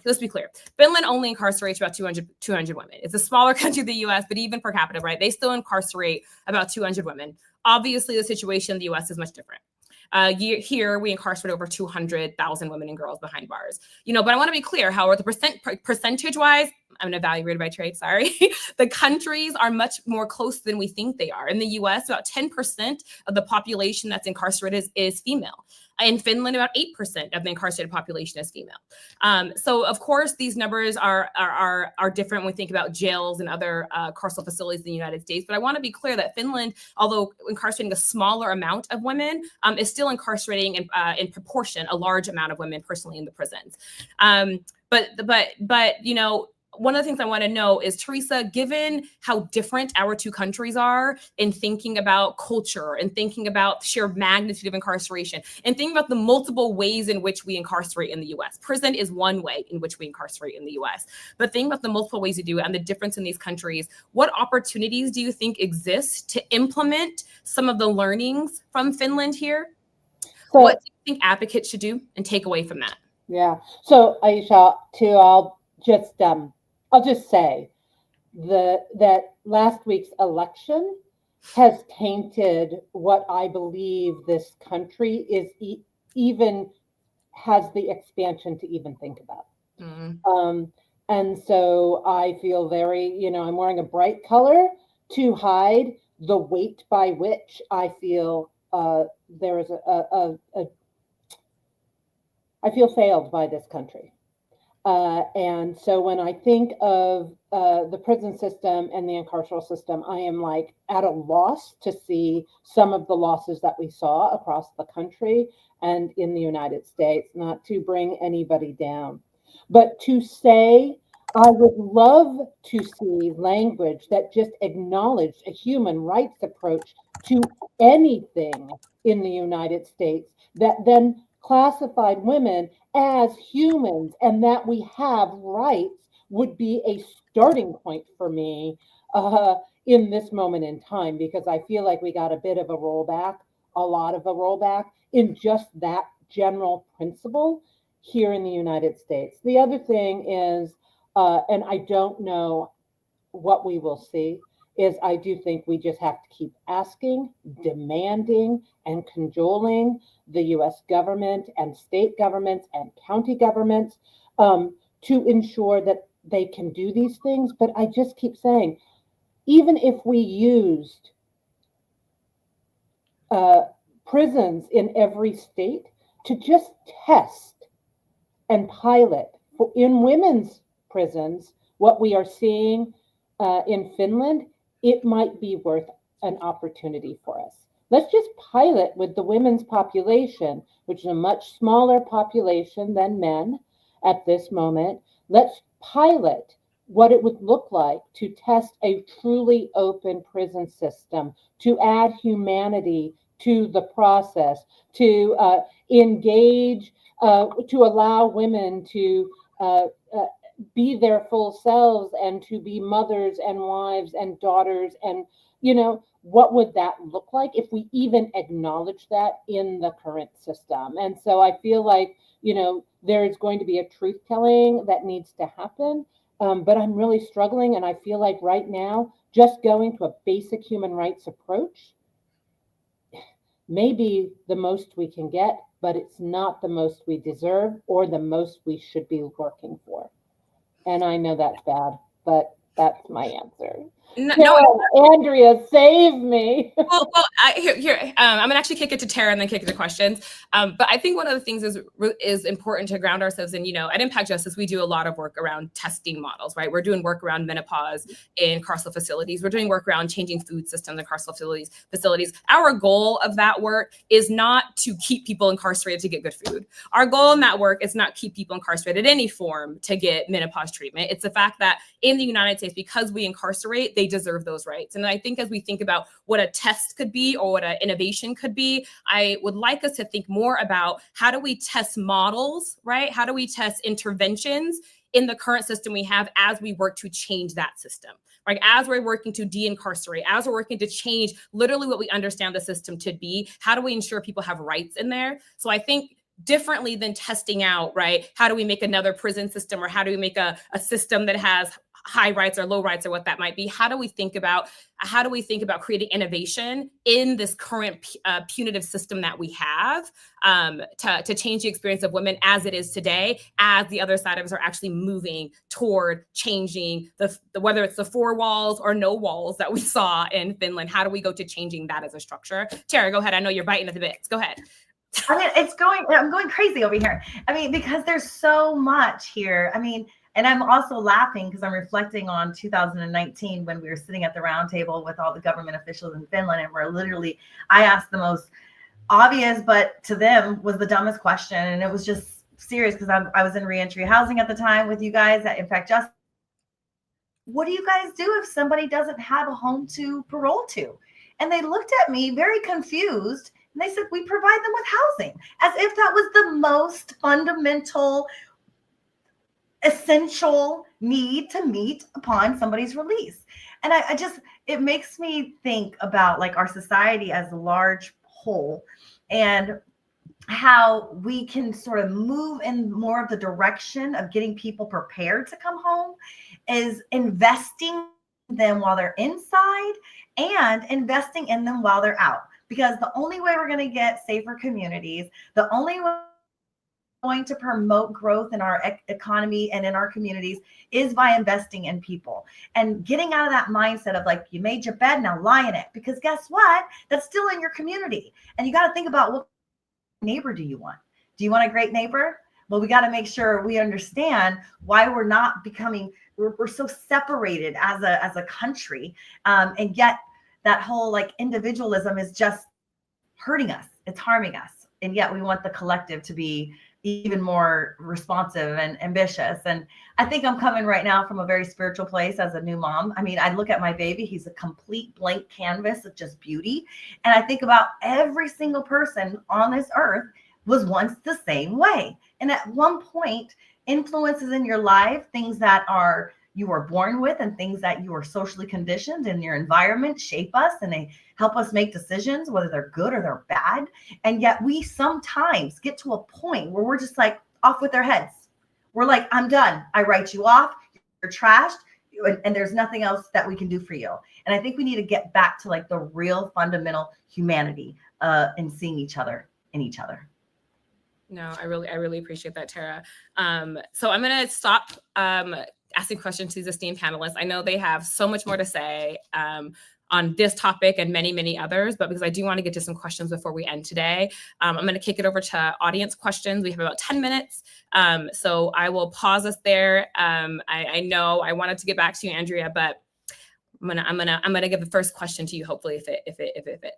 let's be clear. Finland only incarcerates about 200 women. It's a smaller country than the US, but even per capita, right? They still incarcerate about 200 women. Obviously, the situation in the US is much different. Here, we incarcerate over 200,000 women and girls behind bars. But I want to be clear, however, the percentage-wise, I'm an evaluator by trade, sorry. The countries are much more close than we think they are. In the US, about 10% of the population that's incarcerated is female. In Finland, about 8% of the incarcerated population is female. So, of course, these numbers are different when we think about jails and other carceral facilities in the United States. But I want to be clear that Finland, although incarcerating a smaller amount of women, is still incarcerating in proportion a large amount of women personally in the prisons. But one of the things I want to know is, Teresa, given how different our two countries are in thinking about culture and thinking about sheer magnitude of incarceration and thinking about the multiple ways in which we incarcerate in the US. Prison is one way in which we incarcerate in the US. But think about the multiple ways you do it and the difference in these countries. What opportunities do you think exist to implement some of the learnings from Finland here? So, what do you think advocates should do and take away from that? Yeah. So, Aisha, I'll just say that last week's election has tainted what I believe this country is even has the expansion to even think about. Mm-hmm. And so I feel very, I'm wearing a bright color to hide the weight by which I feel there is I feel failed by this country. And so when I think of the prison system and the incarceral system, I am like at a loss to see some of the losses that we saw across the country and in the United States, not to bring anybody down, but to say, I would love to see language that just acknowledged a human rights approach to anything in the United States that then classified women as humans and that we have rights would be a starting point for me in this moment in time, because I feel like we got a lot of a rollback in just that general principle here in the United States. The other thing is, and I don't know what we will see, is I do think we just have to keep asking, demanding, and cajoling the US government and state governments and county governments to ensure that they can do these things. But I just keep saying, even if we used prisons in every state to just test and pilot in women's prisons what we are seeing in Finland, it might be worth an opportunity for us. Let's just pilot with the women's population, which is a much smaller population than men at this moment. Let's pilot what it would look like to test a truly open prison system, to add humanity to the process, to engage, to allow women to be their full selves and to be mothers and wives and daughters. And, what would that look like if we even acknowledge that in the current system? And so I feel like, there is going to be a truth telling that needs to happen. But I'm really struggling. And I feel like right now, just going to a basic human rights approach may be the most we can get, but it's not the most we deserve or the most we should be working for. And I know that's bad, but that's my answer. Andrea, save me. Well, I'm gonna actually kick it to Tara and then kick it to questions. But I think one of the things is important to ground ourselves in. At Impact Justice, we do a lot of work around testing models, right? We're doing work around menopause in carceral facilities. We're doing work around changing food systems in carceral facilities. Our goal of that work is not to keep people incarcerated to get good food. Our goal in that work is not keep people incarcerated in any form to get menopause treatment. It's the fact that in the United States, because we incarcerate, they deserve those rights. And I think as we think about what a test could be or what an innovation could be, I would like us to think more about how do we test models, right? How do we test interventions in the current system we have as we work to change that system, right? As we're working to de-incarcerate, as we're working to change literally what we understand the system to be, how do we ensure people have rights in there? So I think differently than testing out, right? How do we make another prison system, or how do we make a system that has high rights or low rights or what that might be? How do we think about creating innovation in this current punitive system that we have to change the experience of women as it is today, as the other side of us are actually moving toward changing the whether it's the 4 walls or no walls that we saw in Finland? How do we go to changing that as a structure? Tara, go ahead. I know you're biting at the bits. Go ahead. I mean, I'm going crazy over here. I mean, because there's so much here. I mean, and I'm also laughing because I'm reflecting on 2019 when we were sitting at the round table with all the government officials in Finland, and I asked the most obvious, but to them was the dumbest question. And it was just serious because I was in reentry housing at the time with you guys at Impact Justice. What do you guys do if somebody doesn't have a home to parole to? And they looked at me very confused. And they said, we provide them with housing, as if that was the most fundamental, essential need to meet upon somebody's release. And it makes me think about like our society as a large whole and how we can sort of move in more of the direction of getting people prepared to come home, is investing in them while they're inside and investing in them while they're out. Because the only way we're going to get safer communities, the only way we're going to promote growth in our economy and in our communities is by investing in people and getting out of that mindset of like, you made your bed, now lie in it. Because guess what? That's still in your community. And you got to think about, what neighbor do you want? Do you want a great neighbor? Well, we got to make sure we understand why we're not becoming, we're so separated as a country. And yet that whole like individualism is just hurting us. It's harming us. And yet we want the collective to be even more responsive and ambitious. And I think I'm coming right now from a very spiritual place as a new mom. I mean, I look at my baby, he's a complete blank canvas of just beauty. And I think about every single person on this earth was once the same way. And at one point, influences in your life, things that you were born with and things that you are socially conditioned in your environment shape us, and they help us make decisions, whether they're good or they're bad. And yet we sometimes get to a point where we're just like off with our heads. We're like, I'm done. I write you off. You're trashed. And there's nothing else that we can do for you. And I think we need to get back to like the real fundamental humanity and seeing each other in each other. No, I really appreciate that, Tara. So I'm going to stop asking questions to these esteemed panelists. I know they have so much more to say on this topic and many, many others, but because I do want to get to some questions before we end today, I'm going to kick it over to audience questions. We have about 10 minutes. So I will pause us there. I know I wanted to get back to you, Andrea, but I'm gonna give the first question to you, hopefully if it fits.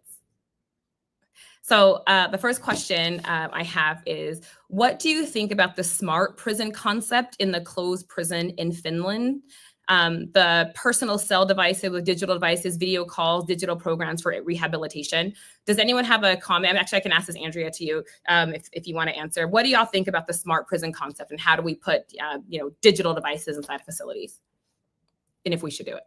So the first question I have is, what do you think about the smart prison concept in the closed prison in Finland? The personal cell devices with digital devices, video calls, digital programs for rehabilitation. Does anyone have a comment? Actually, I can ask this, Andrea, to you if you want to answer. What do y'all think about the smart prison concept, and how do we put digital devices inside facilities, and if we should do it?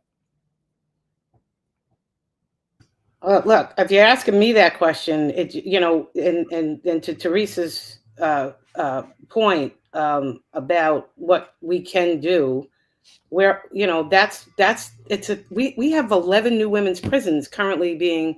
Look, if you're asking me that question, and to Teresa's point about what we can do, where we have 11 new women's prisons currently being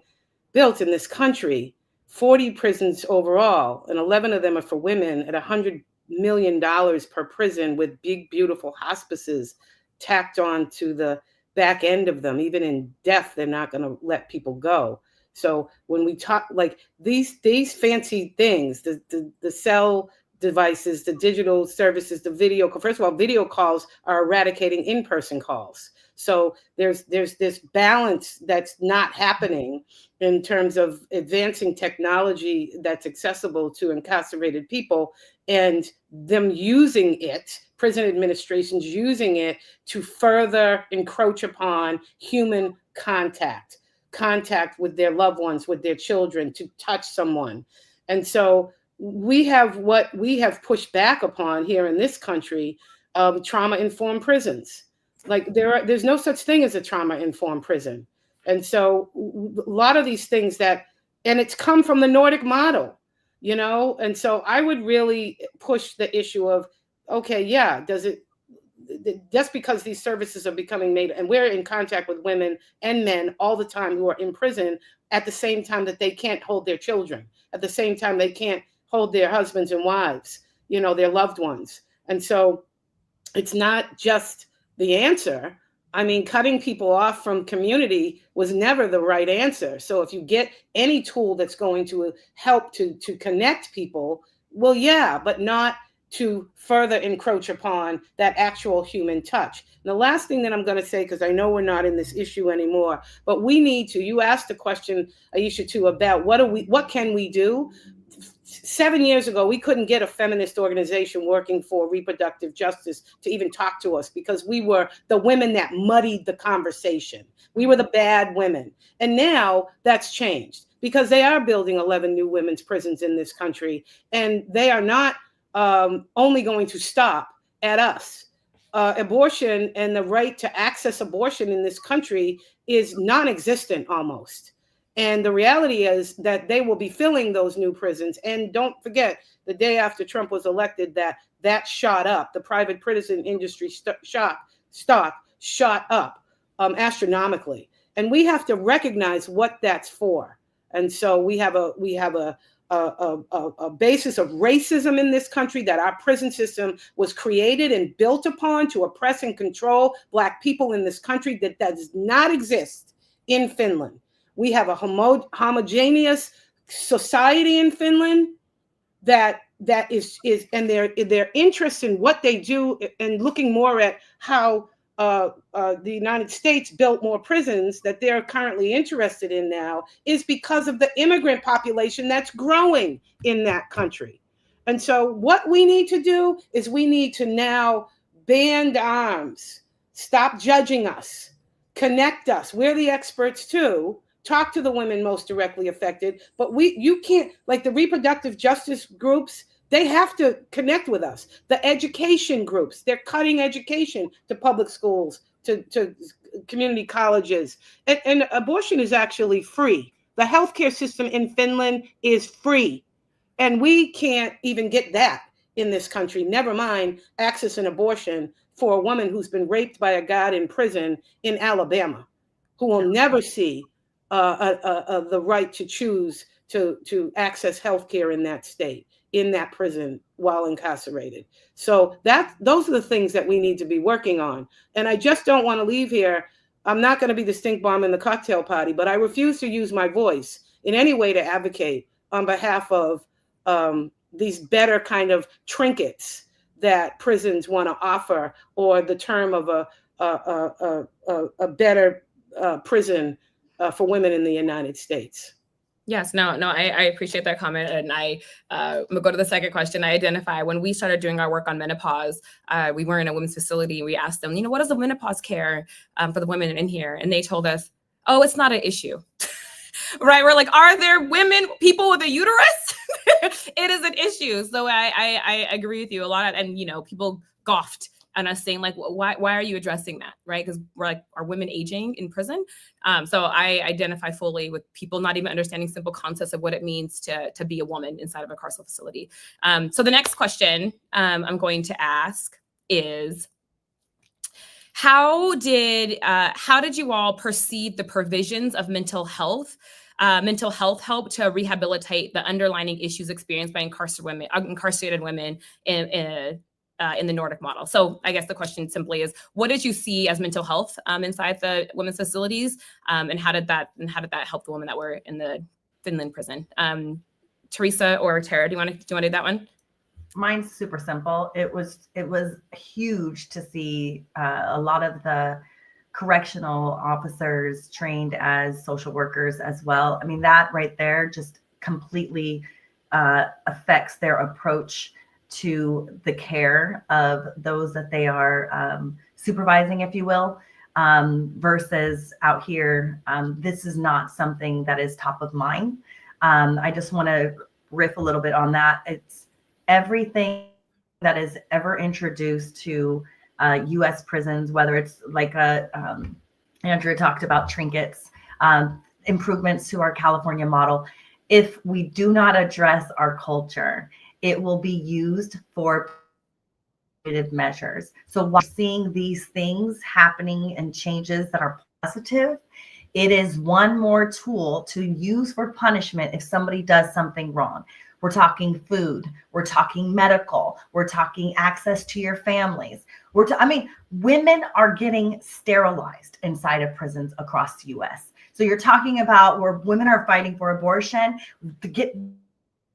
built in this country, 40 prisons overall, and 11 of them are for women at $100 million per prison, with big, beautiful hospices tacked on to the back end of them. Even in death, they're not going to let people go. So when we talk like these fancy things, the cell devices, the digital services, the video, first of all, video calls are eradicating in-person calls. So there's this balance that's not happening in terms of advancing technology that's accessible to incarcerated people and them using it, prison administrations using it to further encroach upon human contact with their loved ones, with their children, to touch someone. And so we have what we have pushed back upon here in this country, trauma-informed prisons. Like there's no such thing as a trauma-informed prison. And so a lot of these things and it's come from the Nordic model, you know? And so I would really push the issue of, okay, yeah, just because these services are becoming made, and we're in contact with women and men all the time who are in prison at the same time that they can't hold their children, at the same time they can't hold their husbands and wives, you know, their loved ones. And so it's not just the answer. I mean, cutting people off from community was never the right answer. So if you get any tool that's going to help to connect people, well, yeah, but not to further encroach upon that actual human touch. And the last thing that I'm going to say, because I know we're not in this issue anymore, but we need to, you asked the question, Aisha, too, about what can we do? 7 years ago, we couldn't get a feminist organization working for reproductive justice to even talk to us because we were the women that muddied the conversation. We were the bad women. And now that's changed because they are building 11 new women's prisons in this country. And they are not only going to stop at us. Abortion and the right to access abortion in this country is non-existent almost. And the reality is that they will be filling those new prisons. And don't forget, the day after Trump was elected, that shot up. The private prison industry stock shot up astronomically. And we have to recognize what that's for. And so we have a basis of racism in this country, that our prison system was created and built upon to oppress and control Black people in this country that does not exist in Finland. We have a homogeneous society in Finland that is and their interest in what they do and looking more at how the United States built more prisons that they're currently interested in now is because of the immigrant population that's growing in that country. And so what we need to do is we need to now band arms, stop judging us, connect us. We're the experts too. Talk to the women most directly affected, but you can't, like the reproductive justice groups, they have to connect with us. The education groups, they're cutting education to public schools, to community colleges. And abortion is actually free. The healthcare system in Finland is free. And we can't even get that in this country, never mind access an abortion for a woman who's been raped by a guard in prison in Alabama, who will never see the right to choose to access healthcare in that state, in that prison while incarcerated. So those are the things that we need to be working on. And I just don't want to leave here. I'm not going to be the stink bomb in the cocktail party, but I refuse to use my voice in any way to advocate on behalf of these better kind of trinkets that prisons want to offer, or the term of a better prison for women in the United States. Yes, no, I appreciate that comment. And I'm gonna go to the second question. I identify when we started doing our work on menopause, we were in a women's facility and we asked them, what is the menopause care for the women in here? And they told us, oh, it's not an issue. Right? We're like, are there people with a uterus? It is an issue. So I agree with you a lot. And, people scoffed on us saying like, why are you addressing that? Right? Because we're like, are women aging in prison? So I identify fully with people not even understanding simple concepts of what it means to be a woman inside of a carceral facility. So the next question I'm going to ask is, how did you all perceive the provisions of mental health help to rehabilitate the underlying issues experienced by incarcerated women in the Nordic model. So I guess the question simply is, what did you see as mental health inside the women's facilities, and how did that help the women that were in the Finland prison? Teresa or Tara, do you want to do that one? Mine's super simple. It was huge to see a lot of the correctional officers trained as social workers as well. I mean, that right there just completely affects their approach to the care of those that they are supervising, if you will, versus out here. This is not something that is top of mind. I just want to riff a little bit on that. It's everything that is ever introduced to U.S. prisons, whether it's like Andrea talked about trinkets, improvements to our California model. If we do not address our culture, it will be used for punitive measures. So while seeing these things happening and changes that are positive, it is one more tool to use for punishment if somebody does something wrong. We're talking food, we're talking medical, we're talking access to your families. Women are getting sterilized inside of prisons across the US. So you're talking about where women are fighting for abortion,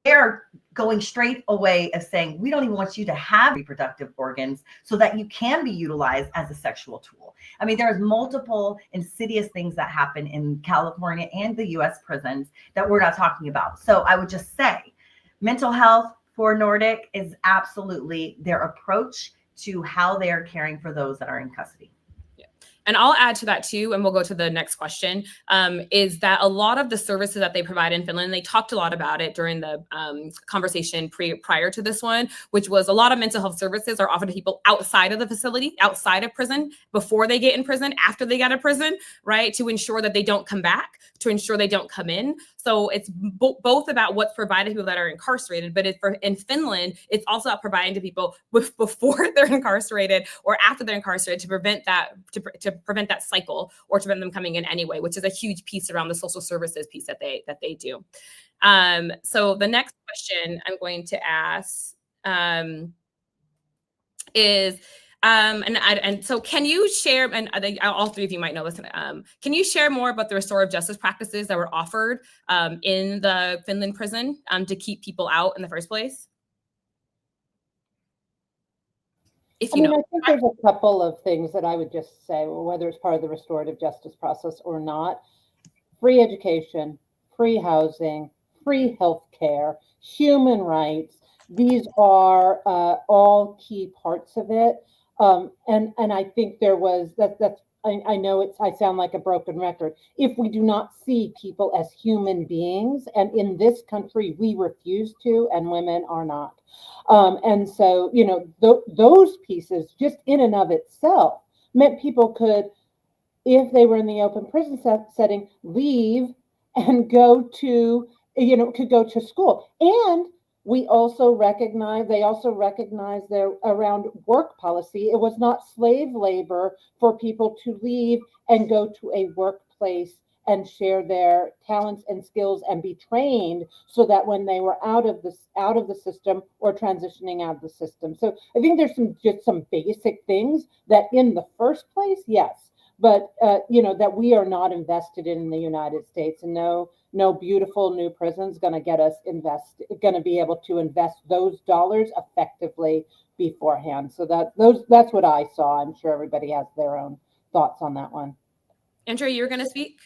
they're going straight away of saying, we don't even want you to have reproductive organs so that you can be utilized as a sexual tool. I mean, there's multiple insidious things that happen in California and the US prisons that we're not talking about. So I would just say, mental health for Nordic is absolutely their approach to how they are caring for those that are in custody. And I'll add to that too, and we'll go to the next question, is that a lot of the services that they provide in Finland, they talked a lot about it during the conversation prior to this one, which was a lot of mental health services are offered to people outside of the facility, outside of prison, before they get in prison, after they get out of prison, right? To ensure that they don't come back, to ensure they don't come in. So it's both about what's provided to people that are incarcerated, but in Finland, it's also about providing to people before they're incarcerated or after they're incarcerated to prevent that, to prevent that cycle or to prevent them coming in anyway, which is a huge piece around the social services piece that they do. So the next question I'm going to ask is, and so can you share, and I think all three of you might know this, can you share more about the restorative justice practices that were offered in the Finland prison to keep people out in the first place? I think there's a couple of things that I would just say, whether it's part of the restorative justice process or not. Free education, free housing, free health care, human rights. These are all key parts of it. And I think there was I know I sound like a broken record. If we do not see people as human beings, and in this country we refuse to, and women are not. And so, those pieces just in and of itself meant people could, if they were in the open prison setting, leave and go to, could go to school. And they also recognized their around work policy. It was not slave labor for people to leave and go to a workplace and share their talents and skills and be trained so that when they were out of the system or transitioning out of the system. So I think there's some basic things that in the first place, yes, but that we are not invested in the United States, and no beautiful new prison's going to be able to invest those dollars effectively beforehand. So that's what I saw. I'm sure everybody has their own thoughts on that one. Andrea, you were going to speak?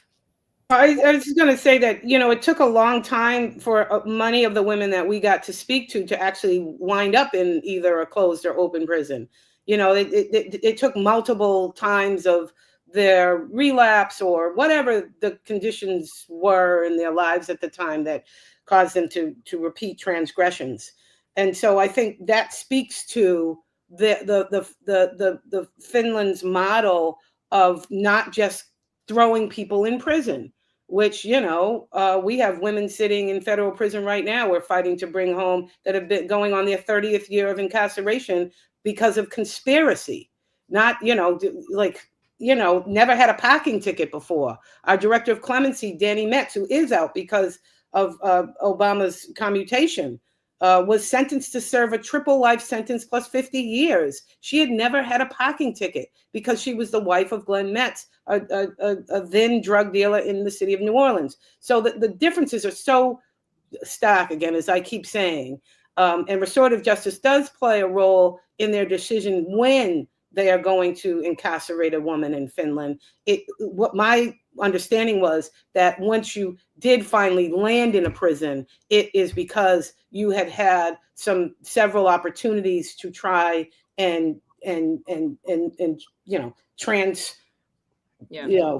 I was just going to say that, it took a long time for many of the women that we got to speak to actually wind up in either a closed or open prison. It took multiple times of their relapse or whatever the conditions were in their lives at the time that caused them to repeat transgressions. And so I think that speaks to the Finland's model of not just throwing people in prison, which, we have women sitting in federal prison right now we're fighting to bring home that have been going on their 30th year of incarceration because of conspiracy, not, never had a parking ticket before. Our director of clemency, Danny Metz, who is out because of Obama's commutation, was sentenced to serve a triple life sentence plus 50 years. She had never had a parking ticket because she was the wife of Glenn Metz, a then drug dealer in the city of New Orleans. So the differences are so stark, again, as I keep saying. And restorative justice does play a role in their decision when they are going to incarcerate a woman in Finland. What my understanding was that once you did finally land in a prison, it is because you had had several opportunities to try and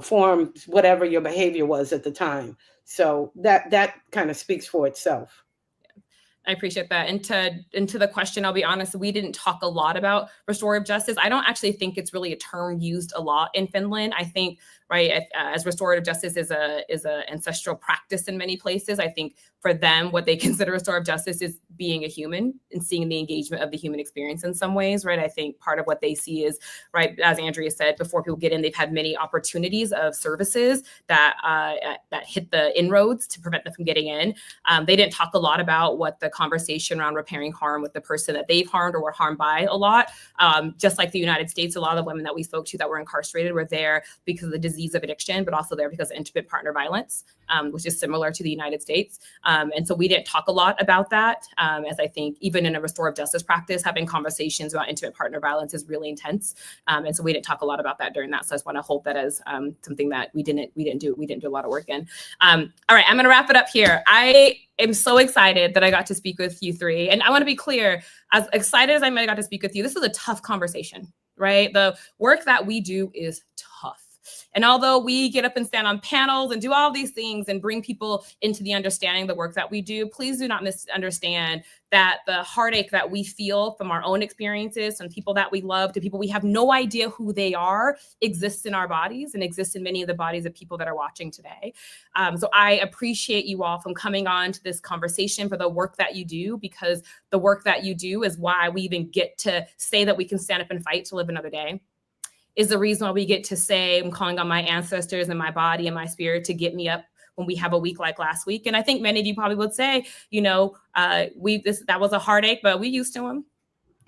form whatever your behavior was at the time. So that kind of speaks for itself. I appreciate that. And to the question, I'll be honest, we didn't talk a lot about restorative justice. I don't actually think it's really a term used a lot in Finland. I think, right, as restorative justice is a ancestral practice in many places. I think for them, what they consider restorative justice is being a human and seeing the engagement of the human experience in some ways, right? I think part of what they see is, right, as Andrea said, before people get in, they've had many opportunities of services that hit the inroads to prevent them from getting in. They didn't talk a lot about what the conversation around repairing harm with the person that they've harmed or were harmed by a lot. Just like the United States, a lot of the women that we spoke to that were incarcerated were there because of the disease of addiction, but also there because of intimate partner violence, which is similar to the United States. And so we didn't talk a lot about that, as I think even in a restorative justice practice, having conversations about intimate partner violence is really intense. And so we didn't talk a lot about that during that. So I just want to hold that as something that we didn't do a lot of work in. All right, I'm going to wrap it up here. I am so excited that I got to speak with you three. And I want to be clear, as excited as I got to speak with you, this is a tough conversation, right? The work that we do is tough. And although we get up and stand on panels and do all these things and bring people into the understanding of the work that we do, please do not misunderstand that the heartache that we feel from our own experiences, from people that we love to people we have no idea who they are, exists in our bodies and exists in many of the bodies of people that are watching today. So I appreciate you all from coming on to this conversation for the work that you do, because the work that you do is why we even get to say that we can stand up and fight to live another day. Is the reason why we get to say, I'm calling on my ancestors and my body and my spirit to get me up when we have a week like last week. And I think many of you probably would say, that was a heartache, but we used to them,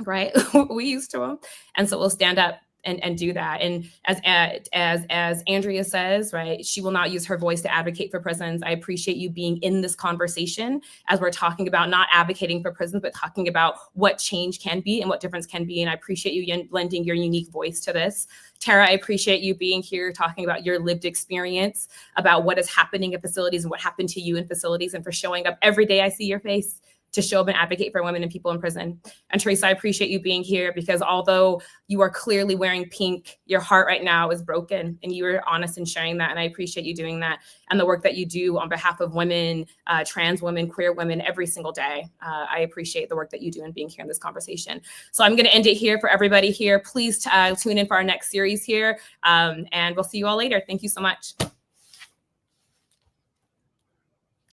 right? We used to them. And so we'll stand up and do that. And as Andrea says, right, she will not use her voice to advocate for prisons. I appreciate you being in this conversation as we're talking about not advocating for prisons, but talking about what change can be and what difference can be. And I appreciate you lending your unique voice to this. Tara, I appreciate you being here talking about your lived experience, about what is happening in facilities and what happened to you in facilities, and for showing up every day I see your face to show up and advocate for women and people in prison. And Teresa, I appreciate you being here, because although you are clearly wearing pink, your heart right now is broken, and you were honest in sharing that. And I appreciate you doing that and the work that you do on behalf of women, trans women, queer women every single day. I appreciate the work that you do and being here in this conversation. So I'm gonna end it here for everybody here. Please tune in for our next series here, and we'll see you all later. Thank you so much.